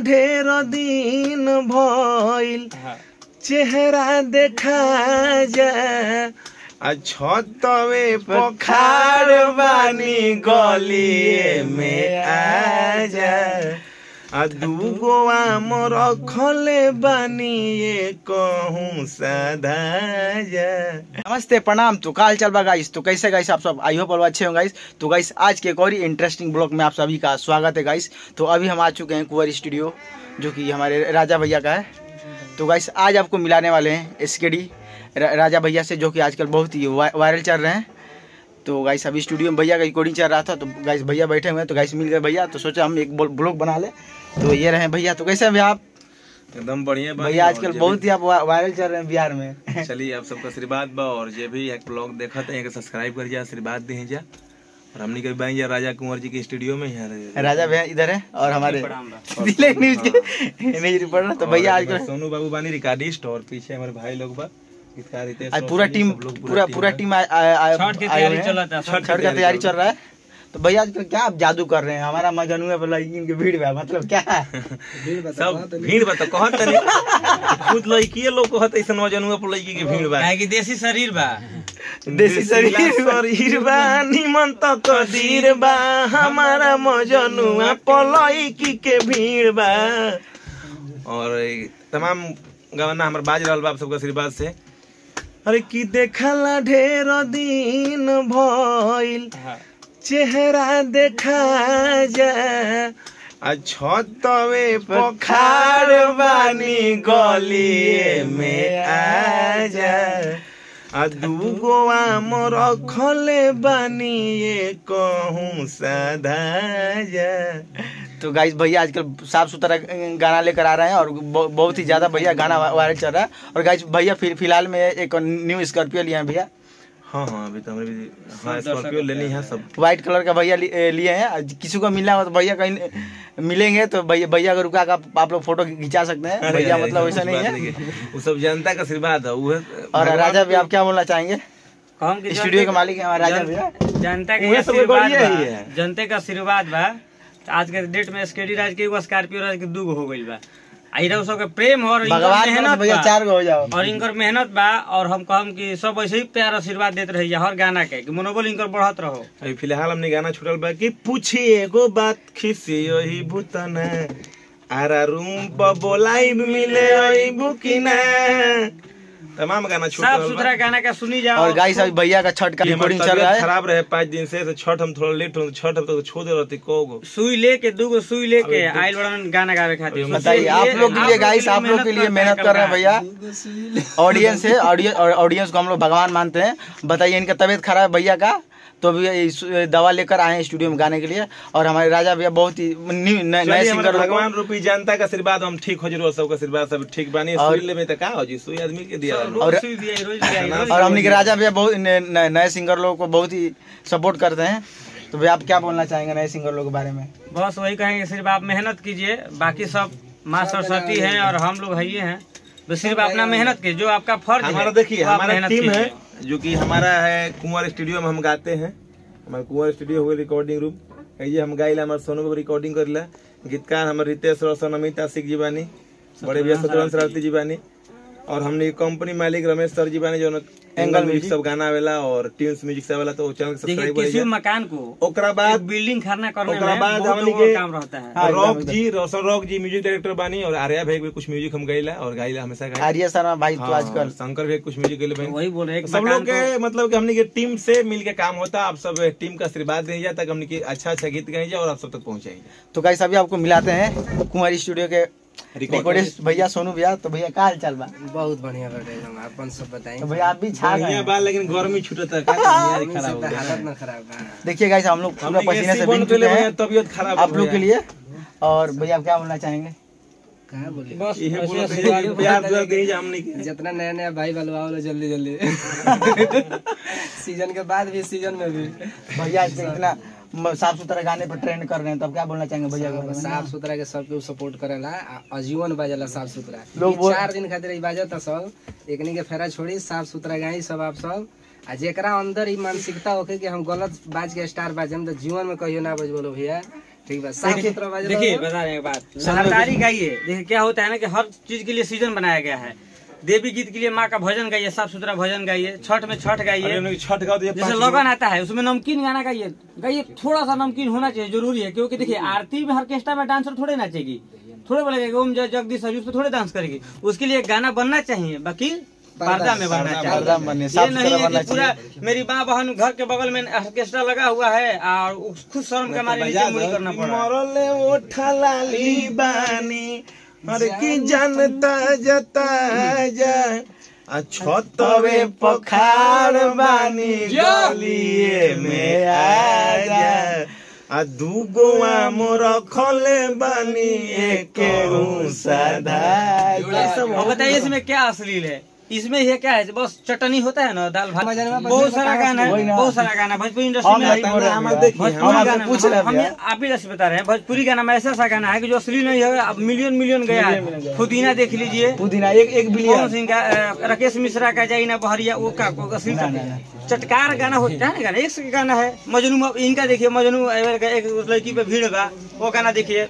ढेर दिन भइल चेहरा देखा जा छतवे पखार बानी गलिए में आ जा दूगो आम रखले बानी ये कहूँ साधा जा। नमस्ते प्रणाम। तो काल चल बा गाइस। तो कैसे गाइस आप सब, आई होप all अच्छे हो गाइस। तो गाइस आज के एक और इंटरेस्टिंग ब्लॉग में आप सभी का स्वागत है गाइस। तो अभी हम आ चुके हैं कुंवर स्टूडियो जो कि हमारे राजा भैया का है। तो गाइस आज आपको मिलाने वाले हैं एसकेडी राजा भैया से, जो कि आजकल बहुत ही वायरल चल रहे हैं। तो गाइस अभी स्टूडियो में भैया का रिकॉर्डिंग चल रहा था, तो गाइस भैया बैठे हुए हैं। तो गाइस मिल गए भैया, तो सोचा हम एक ब्लॉग बना ले। तो ये रहे भैया। तो कैसे हैं भैया आप? एकदम बढ़िया भैया आजकल बहुत ही आप वायरल चल रहे हैं बिहार में। चलिए आप सबका आशीर्वाद बा, और जो भी एक ब्लॉग देखा थे सब्सक्राइब करिए, आशीर्वाद दीजिए। और हमने कभी बाई राजा कुंवर जी के स्टूडियो में यहाँ राजा भैया इधर है और हमारे न्यूज रिपोर्टर। तो भैया आजकल सोनू बाबू बानी रिकॉर्डिस्ट, और पीछे हमारे भाई लोग बा पूरा टीम छठ की तैयारी चल रहा है। तो भैया आजकल क्या आप जादू कर रहे हैं? हमारा मजनुआ पर लड़की की भीड़ है, मतलब क्या सब भीड़ बता कहत नहीं खुद लड़की लोग कहत ऐसा मजनुआ पर लड़की की भीड़ बा, काहे कि देसी शरीर बा, देसी शरीर बा निमन तो कदीर बा, हमारा मजनुआ पर लड़की के भीड़ बा। और तमाम गवाना हमारे बाज रहल बा आप सबका आशीर्वाद से। अरे की देखला ढेर दिन भइल चेहरा देखा जा छतवे पखार बानी गलिए में आ जा दूगो आम रखले बानी ये कहूँ साधा जा। तो गाइस भैया आजकल साफ सुथरा गाना लेकर आ रहे हैं और बहुत ही ज्यादा भैया गाना वायरल चल रहा है। और गाइस भैया फिलहाल में एक न्यू स्कॉर्पियो लिए हैं भैया। हाँ अभी तो हमारे भी स्कॉर्पियो लेनी है। सब व्हाइट कलर का भैया लिए हैं। किसी को मिलना हो तो भैया कहीं मिलेंगे तो भैया को रुका कर आप लोग फोटो खिंचा सकते हैं। भैया मतलब वैसा नहीं है, वो सब जनता का आशीर्वाद है। और राजा भैया आप क्या बोलना चाहेंगे? स्टूडियो के मालिक है हमारे राजा भैया। जनता के आशीर्वाद है, जनता का आशीर्वाद बा। आज के डेट में एसकेडी राज के स्कॉर्पियो राज के 2 हो गई बा। आइरा सब के प्रेम और मेहनत भैया 4 हो जाओ, और इनकर मेहनत बा। और हम कहम कि सब ऐसे ही प्यार आशीर्वाद देते रहिए हर गाना के, कि मनोबल इनकर बढ़त रहो। अभी फिलहाल हमने गाना छुटल बा कि पूछी एगो बात खिसी ओही भूतन आरा रूम पर बोलाई मिले ओही बुकिना। तमाम गाना साफ सुथरा गाना का सुनी जाओ। और गाइस अभी भैया का छठ का रिकॉर्डिंग चल रहा है। खराब रहे 5 दिन से, तो छठ हम थोड़ा लेट हो, छठ हम तो छोड़ दे रहती को सुई लेके 2 सुई लेके आइल बड़न गाना गावे खातिर। बताइए आप लोग के लिए गाइस, आप लोग के लिए मेहनत कर रहे हैं भैया। ऑडियंस है, ऑडियंस को हम लोग भगवान मानते हैं। बताइए इनका तबीयत खराब है भैया का, तो अभी दवा लेकर आए हैं स्टूडियो में गाने के लिए। और हमारे राजा भैया बहुत ही नए सिंगर, भगवान रूपी जनता का आशीर्वाद हम ठीक हो जरूर, सबका आशीर्वाद सब ठीक बानी। सुई ले में तो का हो जी, सुई आदमी के दिया। और हमने के राजा भैया बहुत नए सिंगर लोगों को बहुत ही सपोर्ट करते हैं। तो भैया आप क्या बोलना चाहेंगे नए सिंगर लोगों के बारे में? बस वही कहेंगे, सिर्फ आप मेहनत कीजिए, बाकी सब माँ सरस्वती है और हम लोग है हैं। तो सिर्फ अपना मेहनत कीजिए, जो आपका फर्ज है। हमारा देखिए हमारा टीम है जो कि हमारा है कुंवर स्टूडियो में हम गाते हैं। हमारे कुंवर स्टूडियो हो रिकॉर्डिंग रूम, ये हम गाइला हमारे सोनू बाबू रिकॉर्डिंग करेला। गीतकार हमारे रितेश रोशन, अमित आशिक जी बानी, बड़े भैया शत्रुघ्न शरारती जी बानी, और हमने कंपनी मालिक रमेश सर जी बानी जो एंगल म्यूजिक सब गाना आवेला और ट्यून्स म्यूजिक सब आवेला। तो चैनल सब्सक्राइब करिए। किसी मकान को ओकरा बाद बिल्डिंग खड़ना करने में हमनी के काम रहता है। रॉक जी, रोशन रॉक जी म्यूजिक डायरेक्टर बानी, और आर्या भाई भी कुछ म्यूजिक हम गाइला और गाइला हमेशा गाइला। आर्या सर भाई तो आजकल शंकर भाई कुछ म्यूजिक गाइले वही बोल रहे हैं। सब लोग के मतलब कि हमने के टीम से मिलके काम होता। आप सब टीम का आशीर्वाद दीजिए तक हमने के अच्छा गीत गाइए और आप सब तक पहुंचाएंगे। तो गाइस अभी आपको मिलाते हैं कुंवर स्टूडियो के रिकॉर्डिस्ट भैया सोनू भैया। तो भैया का हाल चाल बा? बहुत बढ़िया बैठे हम अपन सब बताएं। तो भैया आप भी छा गए बा, लेकिन गर्मी छूटता है, खराब हालत ना खराब है। देखिए गाइस हम लोग पूरा पसीने से भीग चुके हैं, तबीयत खराब आप लोग के लिए। और भैया आप क्या बोलना चाहेंगे? कहाँ बोले, बस प्यार दुआ दीजिए हमने के। जितना नया भाई वालों आओ जल्दी जल्दी सीजन के बाद भी सीजन में भी भैया इतना साफ सुथरा गाने पर ट्रेंड कर रहे हैं। तब क्या बोलना चाहेंगे भैया? साफ सुथरा के सबके सपोर्ट करेला, आजीवन बाजेला साफ सुथरा। लोग 4 दिन खातिर बाजता सब, एकनी के फेरा छोड़ी साफ सुथरा गाई सब आप सब। आ जेकरा अंदर ही मानसिकता होके कि हम गलत बाज के स्टार बाजम, तो जीवन में कहियो ना बजबोलो भैया। ठीक है, साफ सुथरा बाजे देखिए बता रहे हैं बात, सरदारी गाइए। देखिए क्या होता है ना कि हर चीज के लिए सीजन बनाया गया है। देवी गीत के लिए माँ का भजन गाइए, साफ सुथरा भजन गाइए। छठ में छठ गाइए, छठ गाओ जैसे लगन आता है उसमें नमकीन गाना गाइए। गाइए थोड़ा सा नमकीन होना चाहिए, जरूरी है। क्योंकि देखिए आरती में ऑर्केस्ट्रा में डांसर थोड़े नाचेगी, थोड़े बोलेगा ओम जय जगदीश हरि, उस पर थोड़े डांस करेगी। उसके लिए गाना बनना चाहिए, बाकी पर्दा में बनना चाहिए। ये नहीं है कि पूरा मेरी माँ बहन घर के बगल में ऑर्केस्ट्रा लगा हुआ है और खुद शर्म के मारे नीचे मुड़ी करना पड़ रहा है। मरले ओठा लाली बानी अरे की जनता जता जा छतवे पखार बानी गलिए में आ जा आ दूगो मोर खले बानी एक साधा। और बताइए इसमें क्या अश्लील है? इसमें ये क्या है? बस चटनी होता है ना, दाल भात। बहुत सारा गाना है, बहुत सारा गाना भोजपुरी इंडस्ट्री में। आप ही जैसे बता रहे हैं, भोजपुरी गाना में ऐसा ऐसा गाना है कि जो अश्लील नहीं है। अब मिलियन मिलियन गया है। पुदीना देख लीजिए, पुदीना एक बिलियन सिंह का, राकेश मिश्रा का जाइना बहरिया, वो का अश्लील चटकार गाना होता है ना। गाना एक गाना है मजनू, इनका देखिए मजनू एक लड़की पे भीड़ का, वो गाना देखिए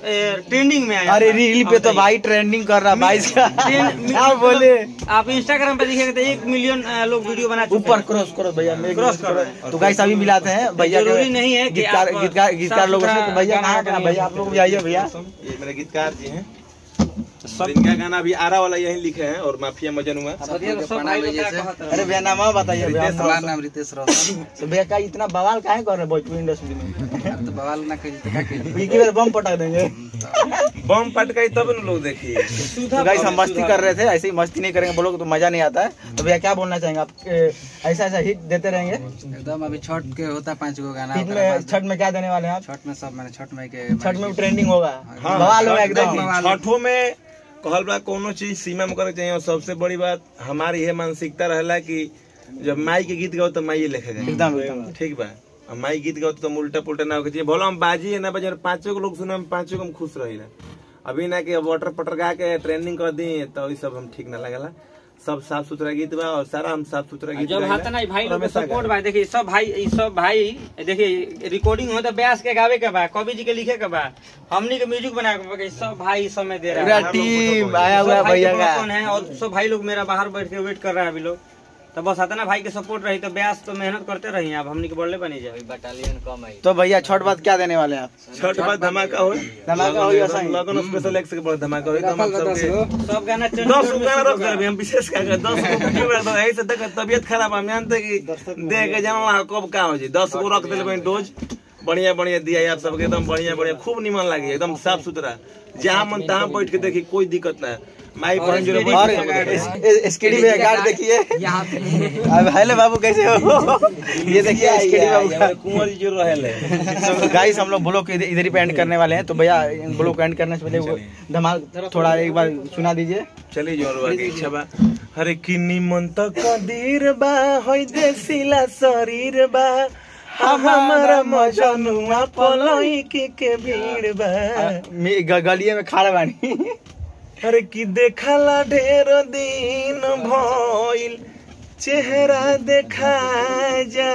ट्रेंडिंग में आया। अरे रील पे तो भाई ट्रेंडिंग कर रहा भाई इसका। क्या बोले आप इंस्टाग्राम पे देखिएगा तो 1 मिलियन लोग वीडियो बना चुके हैं। ऊपर क्रॉस करो भैया, क्रॉस करो। तो गाइस अभी मिलाते हैं भैया। जरूरी नहीं है कि गीतकार लोगों से। तो भैया कहाँ का भैया, आप लोग भी आइए भैया। ये मेरे गीतकार जी हैं, सब इनका गाना अभी आरा वाला यही लिखे हैं और माफिया मजनू है। अरे भैया नाम बताइए भैया। हमारा नाम रितेश रोशन। तो भैया का इतना बवाल काहे कर रहे भोजपुरी इंडस्ट्री में? तो बवाल ना करिए, एक बार बम पटक देंगे। बम पटकाई तब न लोग देखिए। तो गाइस हम मस्ती कर रहे थे, ऐसे ही मस्ती नहीं करेंगे बोलोगे तो मजा नहीं आता है। तो भैया क्या बोलना चाहेंगे आप? ऐसा ऐसा हिट देते रहेंगे एकदम। अभी छठ के होता 5 गो गाना। हिट में छठ में क्या देने वाले हैं आप? छठ में सब मैंने छठ में ट्रेंडिंग होगा, हाँ, बवाल होगा एकदम। छठों में कहल बा कोनो चीज सीमा में करे चाहिए। और सबसे बड़ी बात हमारी ये मानसिकता रहला कि जब माई के गीत गाओ तो माई लिखेगा एकदम ठीक बा। और माई गीत गाओ तो उल्टा पुल्टा ना होके चाहिए। भला हम बाजी है ना बजे, 5 को लोग सुने, 5 को हम खुश रही। अभी ना कि वाटर पटर गा के ट्रेंडिंग कर दी तो ये सब हम ठीक ना लगेला। सब साफ सुथरा गीत बा और सारा हम साफ सुथरा गीत जब हाथ नहीं भाई लोग सपोर्ट बा। देखिए सब भाई देखिए रिकॉर्डिंग हो तो ब्यास के गावे के बा, कवि जी के लिखे के बा, हमनी के म्यूजिक बना के सब भाई समय दे रहा है। टीम आया हुआ है भैया का है और सब भाई लोग मेरा बाहर बैठ के वेट कर रहा है अभी लोग। तो बस आता ना भाई के सपोर्ट रही तो ब्यास तो मेहनत करते रही। अब हमनी के बढ़ले बनी जाए, बटालियन कम आई। तो भैया छठ बाद क्या देने वाले हैं आप? छठ बाद धमाका हो, लगन स्पेशल एक से बड़ा धमाका हो। सब गाना 10 गाना रख दे। हम विशेष क्या 10 वीडियो में तो ऐसे तक तबीयत खराब हम जानते कि देख के जानला कब का हो जी। 10 को रख देले डोज बढ़िया बढ़िया दिया आप सबके, एकदम बढ़िया बढ़िया खूब निमन लगे, एकदम साफ सुथरा। जहाँ मन तहाँ बैठ के देखी, कोई दिक्कत ना। माई बहन जो एसकेडी में गार्ड देखिए। अब हेलो बाबू कैसे हो? ये देखिए एसकेडी बाबू का कुंवर जी जो रहले। गाइस हम लोग ब्लॉग इधर ही पे एंड करने वाले हैं। तो भैया ब्लॉग एंड करने से पहले धमाल थोड़ा एक बार सुना दीजिए। चलिए जोरवा के इच्छा बा। हरे किन्नी मन तक कदीर बा होई देसिला शरीर बा हमारा मजनुआ पलई के भीड़ बा गलिए में खड़ा बानी। अरे की देखला ढेर दिन भइल चेहरा देखा जा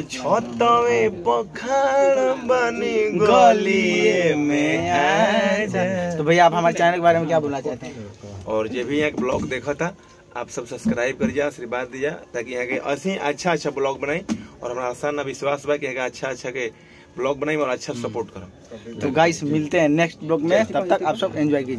छतवे पखाड़ बनी गलिए में आ जा। तो भैया आप हमारे चैनल के बारे में क्या बोलना चाहते हैं? और जो भी यहाँ ब्लॉग देखा था आप सब सब्सक्राइब कर जा, आशीर्वाद दिया ताकि यहाँ के ऐसे अच्छा ब्लॉग बनाई। और हमारा आसान विश्वास बा कि यहाँ अच्छा के ब्लॉग बनाई और अच्छा सपोर्ट करो। तो गाइस मिलते हैं नेक्स्ट ब्लॉग में, तब तक आप सब एंजॉय कीजिए।